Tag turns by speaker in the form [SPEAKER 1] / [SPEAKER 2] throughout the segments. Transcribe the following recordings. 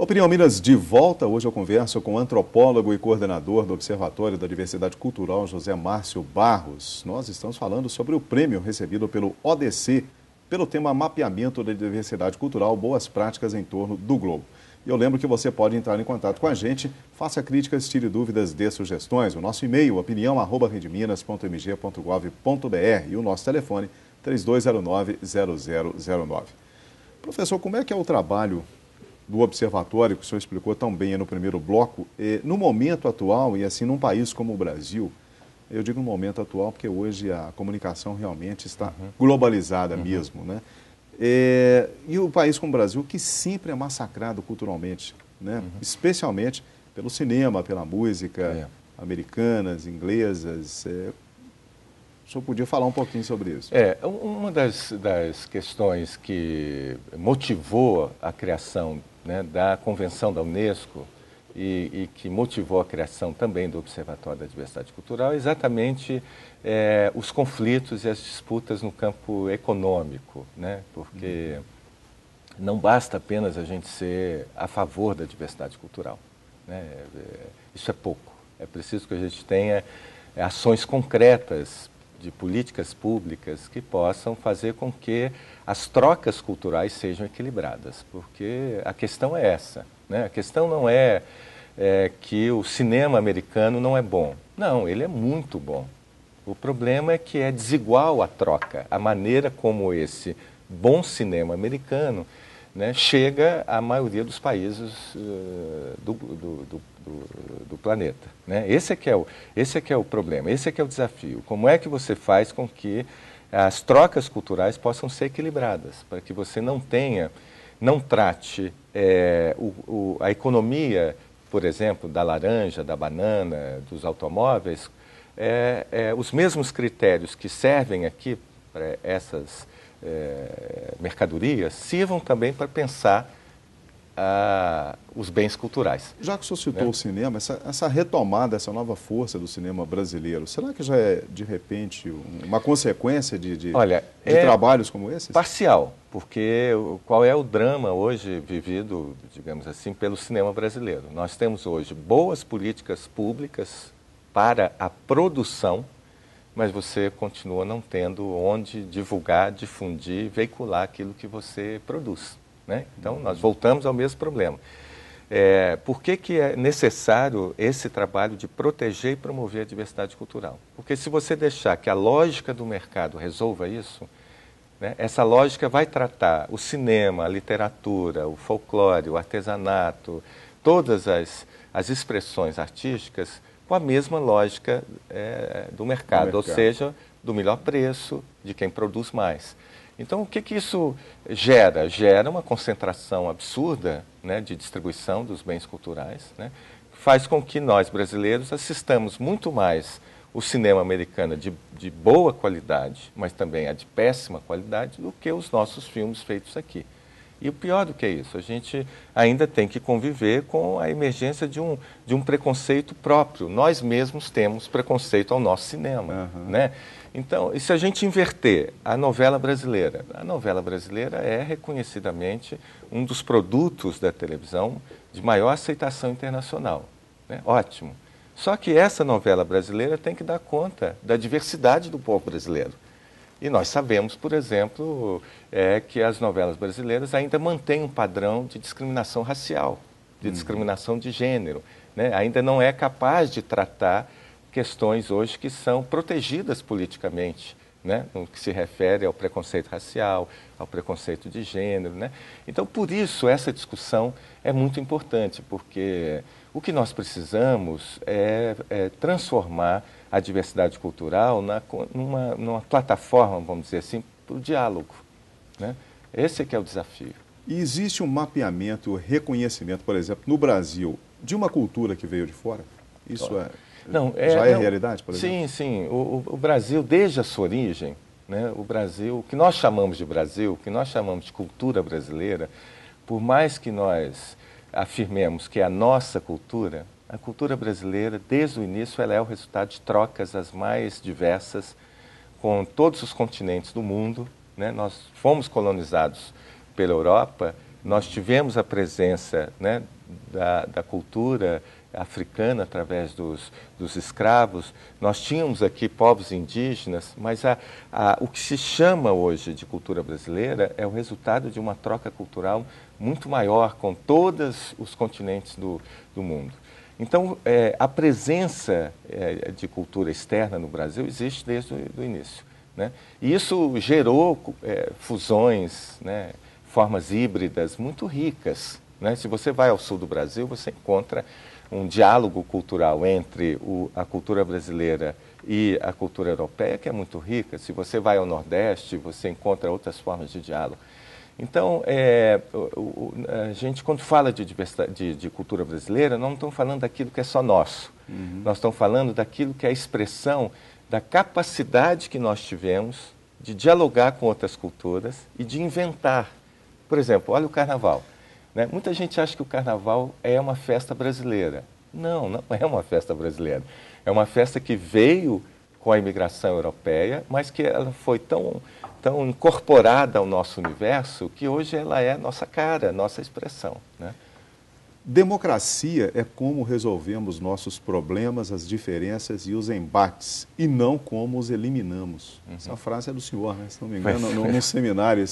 [SPEAKER 1] Opinião Minas de volta. Hoje eu converso com o antropólogo e coordenador do Observatório da Diversidade Cultural, José Márcio Barros. Nós estamos falando sobre o prêmio recebido pelo ODC, pelo tema Mapeamento da Diversidade Cultural, Boas Práticas em torno do Globo. E eu lembro que você pode entrar em contato com a gente, faça críticas, tire dúvidas, dê sugestões. O nosso e-mail, opinião@redeminas.mg.gov.br e o nosso telefone, 3209-0009. Professor, como é que é o trabalho do observatório, que o senhor explicou tão bem no primeiro bloco, no momento atual, e assim num país como o Brasil? Eu digo no momento atual porque hoje a comunicação realmente está globalizada mesmo, né? E o país como o Brasil, que sempre é massacrado culturalmente, né? Especialmente pelo cinema, pela música, americanas, inglesas. O senhor podia falar um pouquinho sobre isso?
[SPEAKER 2] Uma das questões que motivou a criação, né, da Convenção da Unesco e que motivou a criação também do Observatório da Diversidade Cultural é exatamente os conflitos e as disputas no campo econômico, né? Porque não basta apenas a gente ser a favor da diversidade cultural, né? Isso é pouco. É preciso que a gente tenha ações concretas de políticas públicas que possam fazer com que as trocas culturais sejam equilibradas, porque a questão é essa, né? A questão não é que o cinema americano não é bom. Não, ele é muito bom. O problema é que é desigual a troca, a maneira como esse bom cinema americano, né, chega à maioria dos países do planeta, né? Esse é que é o problema, esse é que é o desafio. Como é que você faz com que as trocas culturais possam ser equilibradas, para que você não trate a economia, por exemplo, da laranja, da banana, dos automóveis, os mesmos critérios que servem aqui para essas mercadorias sirvam também para pensar os bens culturais.
[SPEAKER 1] Já que o senhor citou o cinema, essa retomada, essa nova força do cinema brasileiro, será que já é, de repente, uma consequência de trabalhos como esses?
[SPEAKER 2] Parcial, porque qual é o drama hoje vivido, digamos assim, pelo cinema brasileiro? Nós temos hoje boas políticas públicas para a produção, mas você continua não tendo onde divulgar, difundir, veicular aquilo que você produz, né? Então, nós voltamos ao mesmo problema. Por que é necessário esse trabalho de proteger e promover a diversidade cultural? Porque se você deixar que a lógica do mercado resolva isso, né, essa lógica vai tratar o cinema, a literatura, o folclore, o artesanato, todas as expressões artísticas com a mesma lógica do mercado, ou seja, do melhor preço, de quem produz mais. Então, o que isso gera? Gera uma concentração absurda, né, de distribuição dos bens culturais, né, faz com que nós, brasileiros, assistamos muito mais o cinema americano de boa qualidade, mas também a de péssima qualidade, do que os nossos filmes feitos aqui. E o pior do que isso, a gente ainda tem que conviver com a emergência de um preconceito próprio. Nós mesmos temos preconceito ao nosso cinema, né? Então, e se a gente inverter a novela brasileira é reconhecidamente um dos produtos da televisão de maior aceitação internacional, né? Ótimo. Só que essa novela brasileira tem que dar conta da diversidade do povo brasileiro. E nós sabemos, por exemplo, que as novelas brasileiras ainda mantêm um padrão de discriminação racial, de discriminação de gênero, né? Ainda não é capaz de tratar questões hoje que são protegidas politicamente, né, no que se refere ao preconceito racial, ao preconceito de gênero, né? Então, por isso, essa discussão é muito importante, porque o que nós precisamos é transformar a diversidade cultural numa plataforma, vamos dizer assim, para o diálogo, né? Esse é que é o desafio.
[SPEAKER 1] E existe um mapeamento, reconhecimento, por exemplo, no Brasil, de uma cultura que veio de fora? Isso já é realidade, por exemplo?
[SPEAKER 2] Sim, sim. O Brasil, desde a sua origem, né, o Brasil, o que nós chamamos de Brasil, o que nós chamamos de cultura brasileira, por mais que nós afirmemos que é a nossa cultura, a cultura brasileira, desde o início, ela é o resultado de trocas as mais diversas com todos os continentes do mundo, né? Nós fomos colonizados pela Europa, nós tivemos a presença, né, da cultura africana através dos escravos. Nós tínhamos aqui povos indígenas, mas o que se chama hoje de cultura brasileira é o resultado de uma troca cultural muito maior com todos os continentes do mundo. Então, a presença de cultura externa no Brasil existe desde o início, né? E isso gerou fusões, né, formas híbridas muito ricas, né? Se você vai ao sul do Brasil, você encontra um diálogo cultural entre a cultura brasileira e a cultura europeia, que é muito rica. Se você vai ao Nordeste, você encontra outras formas de diálogo. Então, a gente, quando fala de diversidade, de cultura brasileira, não estamos falando daquilo que é só nosso. Uhum. Nós estamos falando daquilo que é a expressão da capacidade que nós tivemos de dialogar com outras culturas e de inventar. Por exemplo, olha o Carnaval, né? Muita gente acha que o Carnaval é uma festa brasileira. Não, não é uma festa brasileira. É uma festa que veio com a imigração europeia, mas que ela foi tão incorporada ao nosso universo que hoje ela é nossa cara, nossa expressão, né?
[SPEAKER 1] Democracia é como resolvemos nossos problemas, as diferenças e os embates, e não como os eliminamos. Uhum. Essa frase é do senhor, né? Se não me engano, num seminário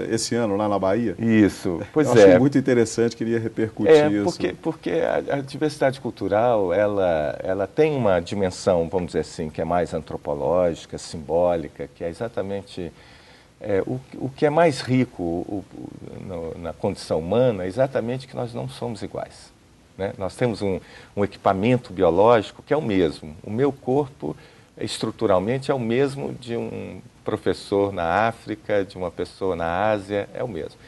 [SPEAKER 1] esse ano lá na Bahia.
[SPEAKER 2] Isso, pois
[SPEAKER 1] Eu achei muito interessante, queria repercutir isso.
[SPEAKER 2] Porque a diversidade cultural, ela tem uma dimensão, vamos dizer assim, que é mais antropológica, simbólica, que é exatamente... o que é mais rico na condição humana é exatamente que nós não somos iguais, né? Nós temos um equipamento biológico que é o mesmo. O meu corpo, estruturalmente, é o mesmo de um professor na África, de uma pessoa na Ásia, é o mesmo.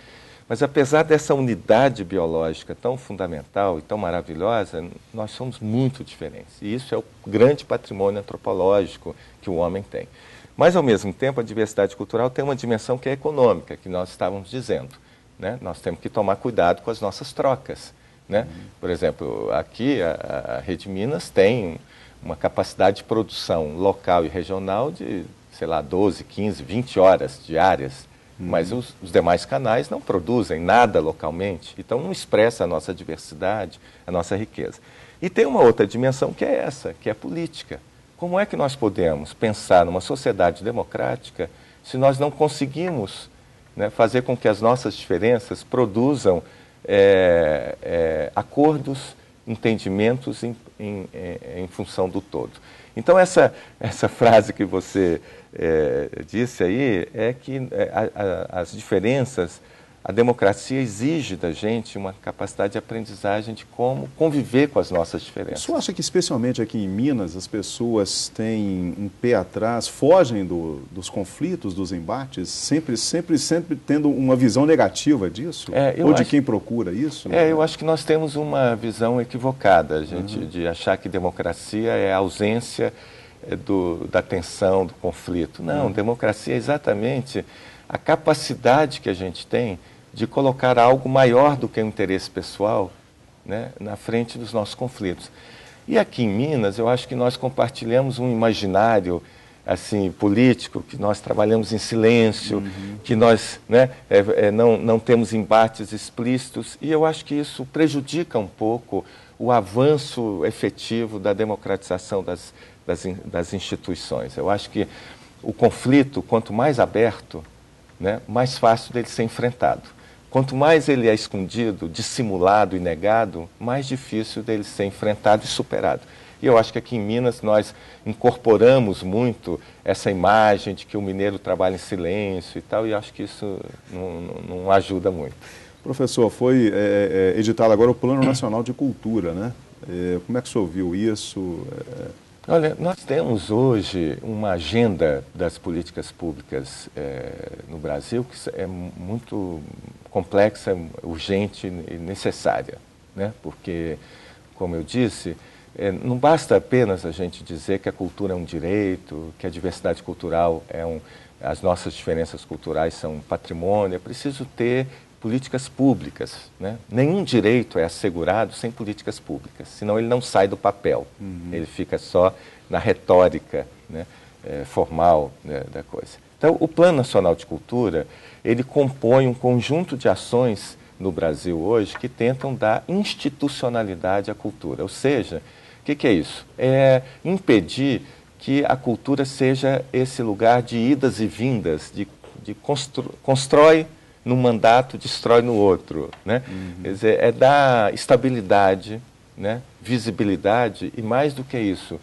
[SPEAKER 2] Mas apesar dessa unidade biológica tão fundamental e tão maravilhosa, nós somos muito diferentes. E isso é o grande patrimônio antropológico que o homem tem. Mas, ao mesmo tempo, a diversidade cultural tem uma dimensão que é econômica, que nós estávamos dizendo, né? Nós temos que tomar cuidado com as nossas trocas, né? Por exemplo, aqui a Rede Minas tem uma capacidade de produção local e regional de, sei lá, 12, 15, 20 horas diárias, mas os demais canais não produzem nada localmente, então não expressa a nossa diversidade, a nossa riqueza. E tem uma outra dimensão que é essa, que é a política. Como é que nós podemos pensar numa sociedade democrática se nós não conseguimos, né, fazer com que as nossas diferenças produzam acordos, entendimentos em função do todo? Então, essa frase que você disse aí é que as diferenças... A democracia exige da gente uma capacidade de aprendizagem de como conviver com as nossas diferenças.
[SPEAKER 1] O senhor acha que, especialmente aqui em Minas, as pessoas têm um pé atrás, fogem dos conflitos, dos embates, sempre tendo uma visão negativa disso? Ou de quem procura isso? Né?
[SPEAKER 2] Eu acho que nós temos uma visão equivocada, de achar que democracia é a ausência da tensão, do conflito. Não, democracia é exatamente a capacidade que a gente tem de colocar algo maior do que o interesse pessoal, né, na frente dos nossos conflitos. E aqui em Minas, eu acho que nós compartilhamos um imaginário assim, político, que nós trabalhamos em silêncio, que nós, né, não temos embates explícitos, e eu acho que isso prejudica um pouco o avanço efetivo da democratização das instituições. Eu acho que o conflito, quanto mais aberto, né, mais fácil dele ser enfrentado. Quanto mais ele é escondido, dissimulado e negado, mais difícil dele ser enfrentado e superado. E eu acho que aqui em Minas nós incorporamos muito essa imagem de que o mineiro trabalha em silêncio e tal, e acho que isso não ajuda muito.
[SPEAKER 1] Professor, foi editado agora o Plano Nacional de Cultura, né? Como é que o senhor viu isso?
[SPEAKER 2] Olha, nós temos hoje uma agenda das políticas públicas no Brasil que é muito complexa, urgente e necessária, né? Porque, como eu disse, não basta apenas a gente dizer que a cultura é um direito, que a diversidade cultural as nossas diferenças culturais são um patrimônio, é preciso ter políticas públicas, né? Nenhum direito é assegurado sem políticas públicas, senão ele não sai do papel, ele fica só na retórica, né, formal, né, da coisa. Então, o Plano Nacional de Cultura, ele compõe um conjunto de ações no Brasil hoje que tentam dar institucionalidade à cultura. Ou seja, o que é isso? É impedir que a cultura seja esse lugar de idas e vindas, de constrói num mandato, destrói no outro. Né? Quer dizer, é dar estabilidade, né? Visibilidade e, mais do que isso,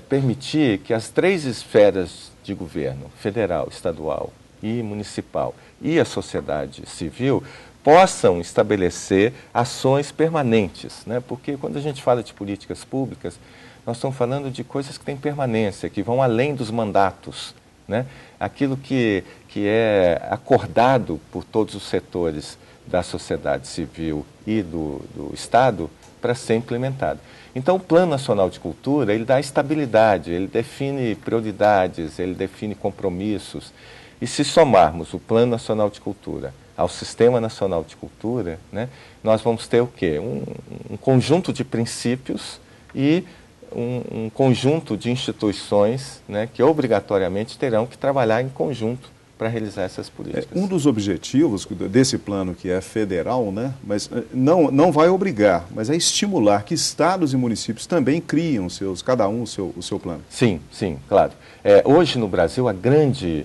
[SPEAKER 2] permitir que as 3 esferas de governo, federal, estadual e municipal, e a sociedade civil, possam estabelecer ações permanentes. Né? Porque quando a gente fala de políticas públicas, nós estamos falando de coisas que têm permanência, que vão além dos mandatos. Né? Aquilo que é acordado por todos os setores da sociedade civil e do Estado para ser implementado. Então, o Plano Nacional de Cultura, ele dá estabilidade, ele define prioridades, ele define compromissos. E se somarmos o Plano Nacional de Cultura ao Sistema Nacional de Cultura, né, nós vamos ter o quê? Um conjunto de princípios e um conjunto de instituições, né, que obrigatoriamente terão que trabalhar em conjunto para realizar essas políticas.
[SPEAKER 1] Um dos objetivos desse plano, que é federal, né, mas não vai obrigar, mas é estimular que estados e municípios também criem cada um o seu plano.
[SPEAKER 2] Sim, sim, claro. Hoje no Brasil a grande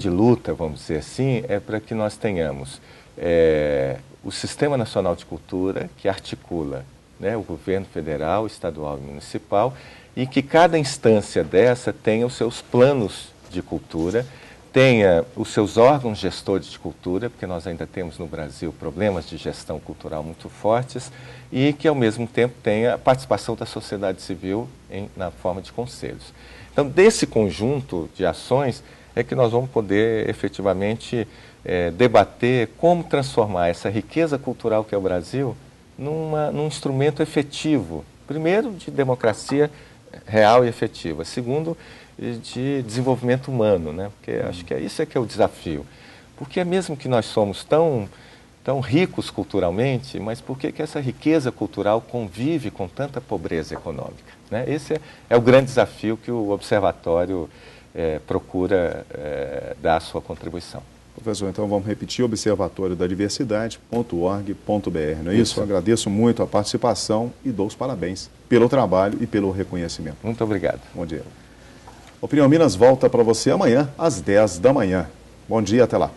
[SPEAKER 2] luta, vamos dizer assim, é para que nós tenhamos o Sistema Nacional de Cultura, que articula, né, o governo federal, estadual e municipal, e que cada instância dessa tenha os seus planos de cultura, tenha os seus órgãos gestores de cultura, porque nós ainda temos no Brasil problemas de gestão cultural muito fortes, e que ao mesmo tempo tenha a participação da sociedade civil na forma de conselhos. Então, desse conjunto de ações é que nós vamos poder efetivamente debater como transformar essa riqueza cultural que é o Brasil num instrumento efetivo, primeiro, de democracia real e efetiva, segundo, de desenvolvimento humano, né? Porque acho que isso que é o desafio. Porque mesmo que nós somos tão ricos culturalmente, mas por que essa riqueza cultural convive com tanta pobreza econômica? Né? Esse é o grande desafio que o Observatório procura dar a sua contribuição.
[SPEAKER 1] Professor, então vamos repetir, observatoriodadiversidade.org.br, não é isso? Eu agradeço muito a participação e dou os parabéns pelo trabalho e pelo reconhecimento.
[SPEAKER 2] Muito obrigado.
[SPEAKER 1] Bom dia. Opinião Minas volta para você amanhã, às 10 da manhã. Bom dia, até lá.